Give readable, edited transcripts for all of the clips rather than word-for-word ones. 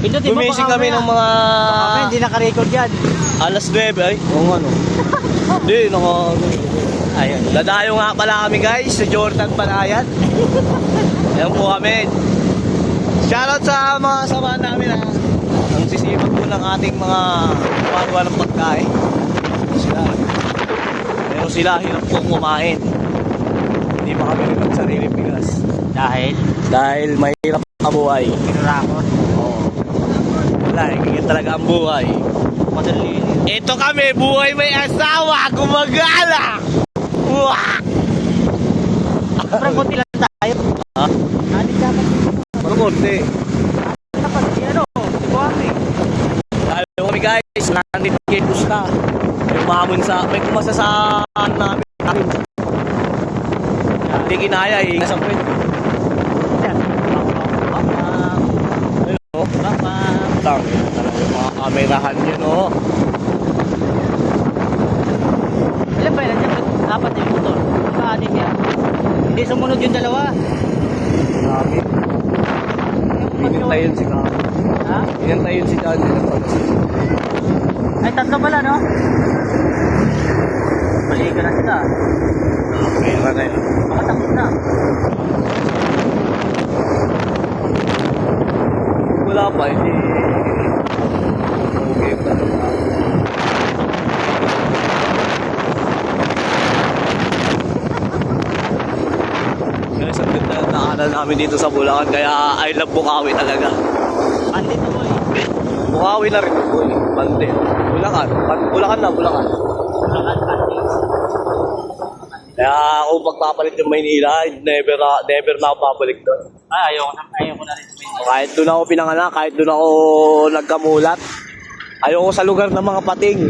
Gumising kami ng mga hindi naka-record yan. alas 9 ay. Oo nga no. Hindi, ayun. Dadayo nga pala kami guys sa Jordan Palayan. Yan po kami. Shoutout sa mga samahan namin ha. Ang sisipag po ng ating mga pagawa ng pagkain. Pero sila hirap po kumain. Hindi pa kami rin magsarili bigas. Dahil mahirap ang buhay. Pinurakot. Oo. Wala, ganyan talaga ang buhay. Madali. Ito kami, buhay may asawa, gumagala! Wah! Parang konti lang tayo. Ha? Adik dapat. Parang konti. Dapat, ano, ikuhan eh. Tayo kami guys, nandito kay Pusta. May umamon sa, may kumasa sa namin. Hindi kinaya eh, nasa puwet. Ayun o. Talaga yung mga kamerahan yun o. Alam ba yun, apat na yung motor. Adik yan. Hindi sumunod yung dalawa. Grabe. Inintay yun si Kami. Ha? Inintay yun si Kami. Ay, tatlo pala, no? Mali ka na sila. Pera na yun. Makatapos na. Wala pa, hindi. Okay pa. Guys, ang ganda ng naanan namin dito sa Bulacan, kaya I love Bukawi talaga. Andito mo eh. Bukawi na rin po eh. Bande. Bulacan. Bulacan na, Bulacan. Bulacan, Andes. Kaya kung pagpapalit yung Maynila, never na ako papalik doon. Ayoko na rin. Kahit doon ako pinanganak, kahit doon ako nagkamulat. Ayoko sa lugar ng mga pating.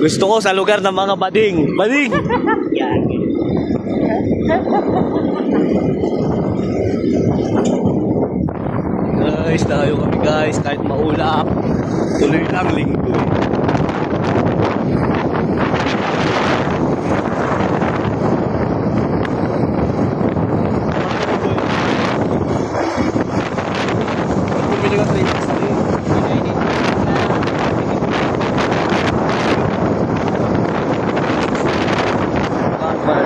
Gusto ko sa lugar ng mga bading. Bading! Yan. Guys, tayo kami guys. Kahit maulap, tuloy lang linggo eh. Bumili ka 3 weeks na rin.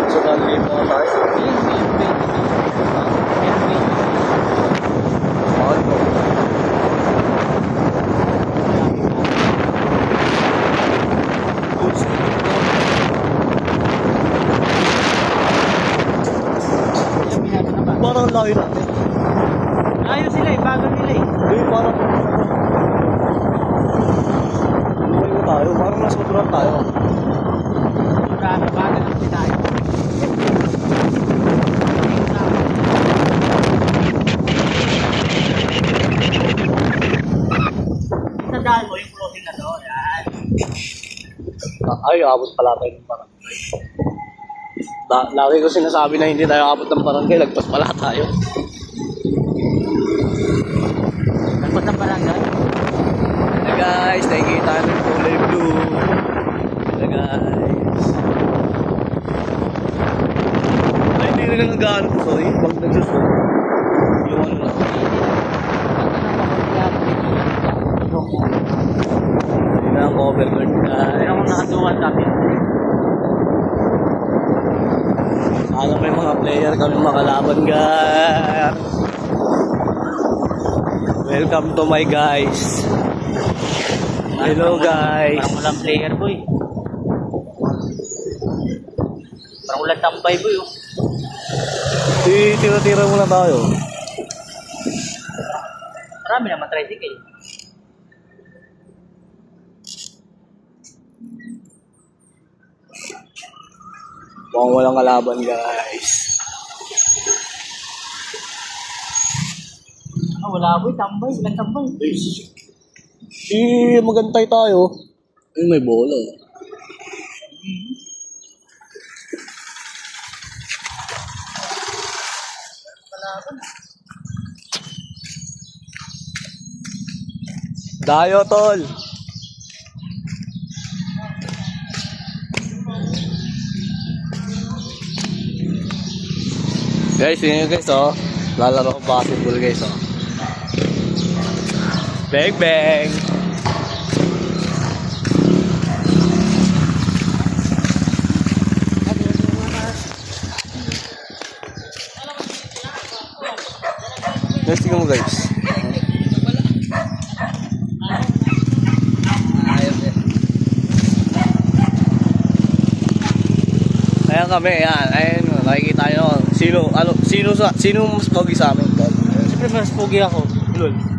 Sukal dito na tayo. Mahal po. Parang layo natin. Ayos sila eh, bago nila eh. Hindi, parang lumayo tayo. Parang nasa motoran tayo. Bago lang si tayo. Sa daan mo yung closing na to. Yan. Ay, abot pala tayo ng barangay. Lagi ko sinasabi na hindi tayo abot ng barangay. Lagpas pala tayo. Nagpas ng barangay. Hello guys, nakikita ng kulay blue. Hello guys. Ay, hindi rin nagagano ko. Sorry, pag nagsusot. Yung ano lang. Hindi na ang overlord guys. Pero kung nakaduwan kami. Sana may mga player kami makalaban guys. Welcome to my guys. Hello guys. Parang walang player boy. Parang walang tambay boy oh. Tira-tira muna tayo. Marami naman tricycle. Mukhang walang kalaban guys. Ah, wala boy, tambay, walang tambay. Magantay tayo. Ay, may bola. Dayo, tol. Guys, yun guys, oh. Lalaro ko basketball guys, oh. Bang bang. Guys, tingnan mo guys. Ayan kami, ayan. Ayan, nakikita nyo. Sino mas pogi sa amin? Siyempre mas pogi ako. Lol.